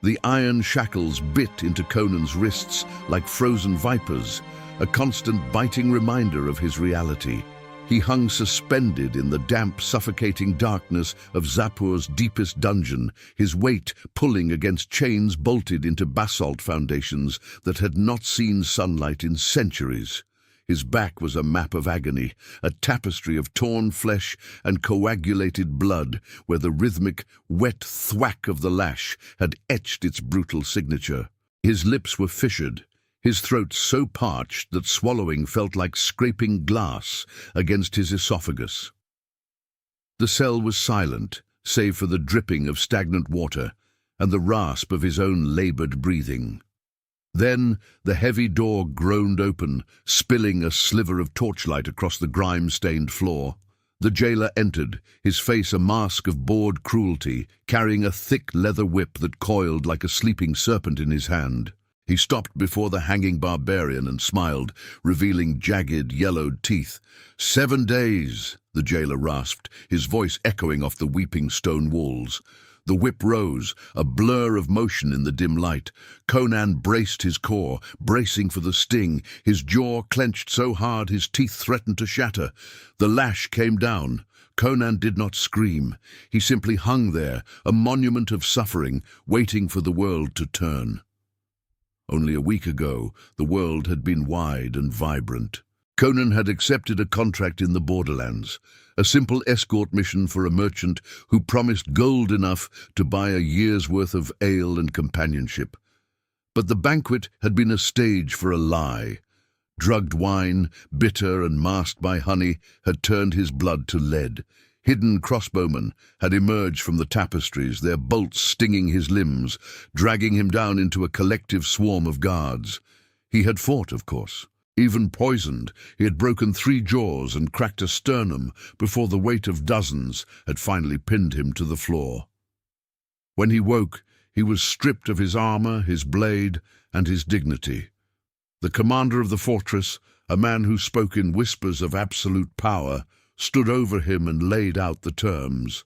The iron shackles bit into Conan's wrists like frozen vipers, a constant biting reminder of his reality. He hung suspended in the damp, suffocating darkness of Zapur's deepest dungeon, his weight pulling against chains bolted into basalt foundations that had not seen sunlight in centuries. His back was a map of agony, a tapestry of torn flesh and coagulated blood, where the rhythmic, wet thwack of the lash had etched its brutal signature. His lips were fissured, his throat so parched that swallowing felt like scraping glass against his esophagus. The cell was silent, save for the dripping of stagnant water and the rasp of his own labored breathing. Then the heavy door groaned open, spilling a sliver of torchlight across the grime-stained floor. The jailer entered, his face a mask of bored cruelty, carrying a thick leather whip that coiled like a sleeping serpent in his hand. He stopped before the hanging barbarian and smiled, revealing jagged, yellowed teeth. 7 days, the jailer rasped, his voice echoing off the weeping stone walls. The whip rose, a blur of motion in the dim light. Conan braced his core, bracing for the sting, his jaw clenched so hard his teeth threatened to shatter. The lash came down. Conan did not scream. He simply hung there, a monument of suffering, waiting for the world to turn. Only a week ago, the world had been wide and vibrant. Conan had accepted a contract in the borderlands, a simple escort mission for a merchant who promised gold enough to buy a year's worth of ale and companionship. But the banquet had been a stage for a lie. Drugged wine, bitter and masked by honey, had turned his blood to lead. Hidden crossbowmen had emerged from the tapestries, their bolts stinging his limbs, dragging him down into a collective swarm of guards. He had fought, of course. Even poisoned, he had broken 3 jaws and cracked a sternum before the weight of dozens had finally pinned him to the floor. When he woke, he was stripped of his armor, his blade, and his dignity. The commander of the fortress, a man who spoke in whispers of absolute power, stood over him and laid out the terms.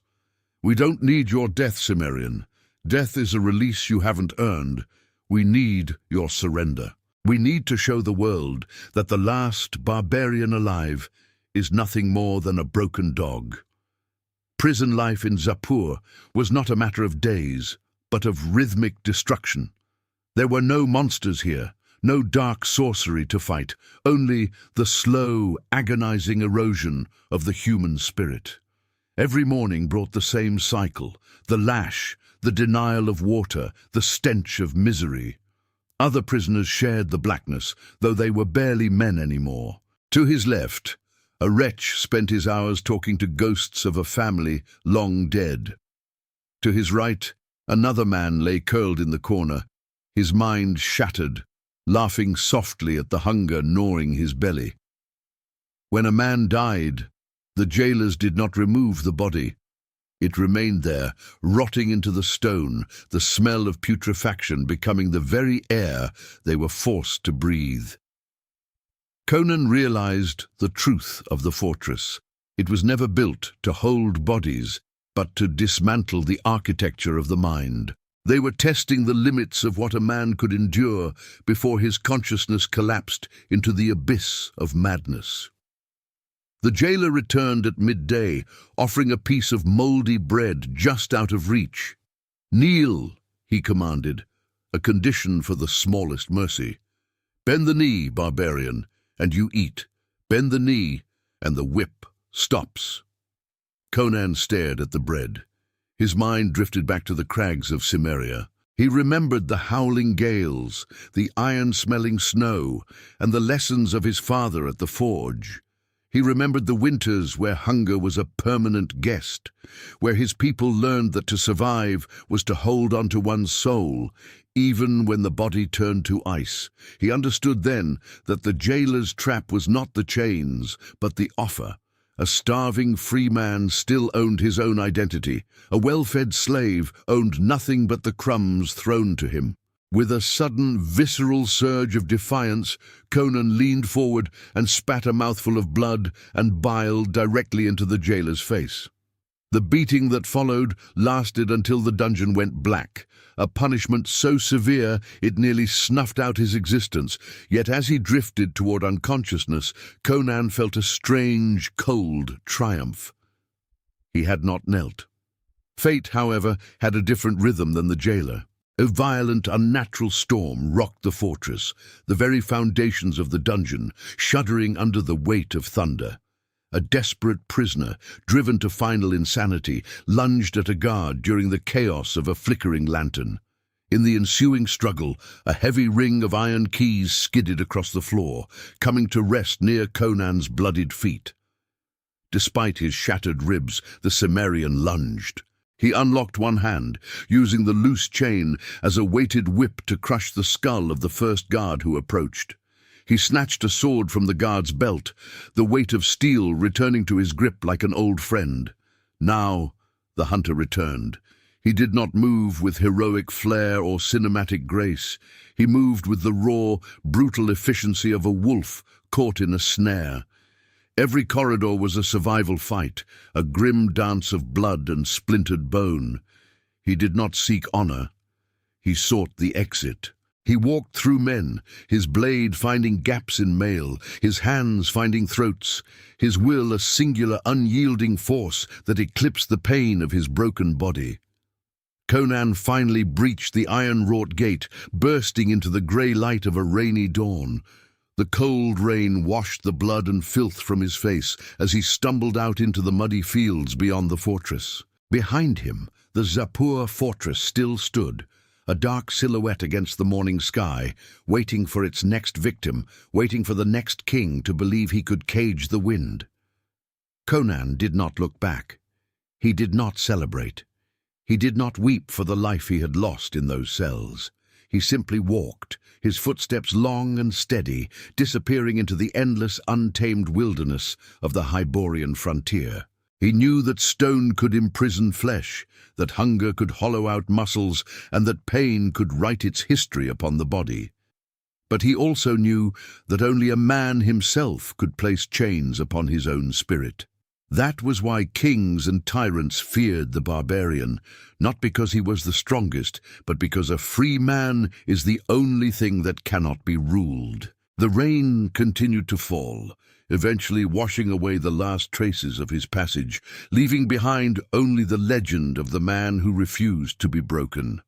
"We don't need your death, Cimmerian. Death is a release you haven't earned. We need your surrender. We need to show the world that the last barbarian alive is nothing more than a broken dog." Prison life in Zapur was not a matter of days, but of rhythmic destruction. There were no monsters here, no dark sorcery to fight, only the slow, agonizing erosion of the human spirit. Every morning brought the same cycle, the lash, the denial of water, the stench of misery. Other prisoners shared the blackness, though they were barely men anymore. To his left, a wretch spent his hours talking to ghosts of a family long dead. To his right, another man lay curled in the corner, his mind shattered, laughing softly at the hunger gnawing his belly. When a man died, the jailers did not remove the body. It remained there, rotting into the stone, the smell of putrefaction becoming the very air they were forced to breathe. Conan realized the truth of the fortress. It was never built to hold bodies, but to dismantle the architecture of the mind. They were testing the limits of what a man could endure before his consciousness collapsed into the abyss of madness. The jailer returned at midday, offering a piece of moldy bread just out of reach. "Kneel," he commanded, a condition for the smallest mercy. "Bend the knee, barbarian, and you eat. Bend the knee, and the whip stops." Conan stared at the bread. His mind drifted back to the crags of Cimmeria. He remembered the howling gales, the iron-smelling snow, and the lessons of his father at the forge. He remembered the winters where hunger was a permanent guest, where his people learned that to survive was to hold on to one's soul, even when the body turned to ice. He understood then that the jailer's trap was not the chains, but the offer. A starving free man still owned his own identity. A well-fed slave owned nothing but the crumbs thrown to him. With a sudden, visceral surge of defiance, Conan leaned forward and spat a mouthful of blood and bile directly into the jailer's face. The beating that followed lasted until the dungeon went black, a punishment so severe it nearly snuffed out his existence. Yet as he drifted toward unconsciousness, Conan felt a strange, cold triumph. He had not knelt. Fate, however, had a different rhythm than the jailer. A violent, unnatural storm rocked the fortress, the very foundations of the dungeon shuddering under the weight of thunder. A desperate prisoner, driven to final insanity, lunged at a guard during the chaos of a flickering lantern. In the ensuing struggle, a heavy ring of iron keys skidded across the floor, coming to rest near Conan's bloodied feet. Despite his shattered ribs, the Cimmerian lunged. He unlocked one hand, using the loose chain as a weighted whip to crush the skull of the first guard who approached. He snatched a sword from the guard's belt, the weight of steel returning to his grip like an old friend. Now, the hunter returned. He did not move with heroic flair or cinematic grace. He moved with the raw, brutal efficiency of a wolf caught in a snare. Every corridor was a survival fight, a grim dance of blood and splintered bone. He did not seek honor. He sought the exit. He walked through men, his blade finding gaps in mail, his hands finding throats, his will a singular, unyielding force that eclipsed the pain of his broken body. Conan finally breached the iron-wrought gate, bursting into the grey light of a rainy dawn. The cold rain washed the blood and filth from his face as he stumbled out into the muddy fields beyond the fortress. Behind him, the Zapur fortress still stood, a dark silhouette against the morning sky, waiting for its next victim, waiting for the next king to believe he could cage the wind. Conan did not look back. He did not celebrate. He did not weep for the life he had lost in those cells. He simply walked, his footsteps long and steady, disappearing into the endless, untamed wilderness of the Hyborian frontier. He knew that stone could imprison flesh, that hunger could hollow out muscles, and that pain could write its history upon the body. But he also knew that only a man himself could place chains upon his own spirit. That was why kings and tyrants feared the barbarian, not because he was the strongest, but because a free man is the only thing that cannot be ruled. The rain continued to fall, eventually washing away the last traces of his passage, leaving behind only the legend of the man who refused to be broken.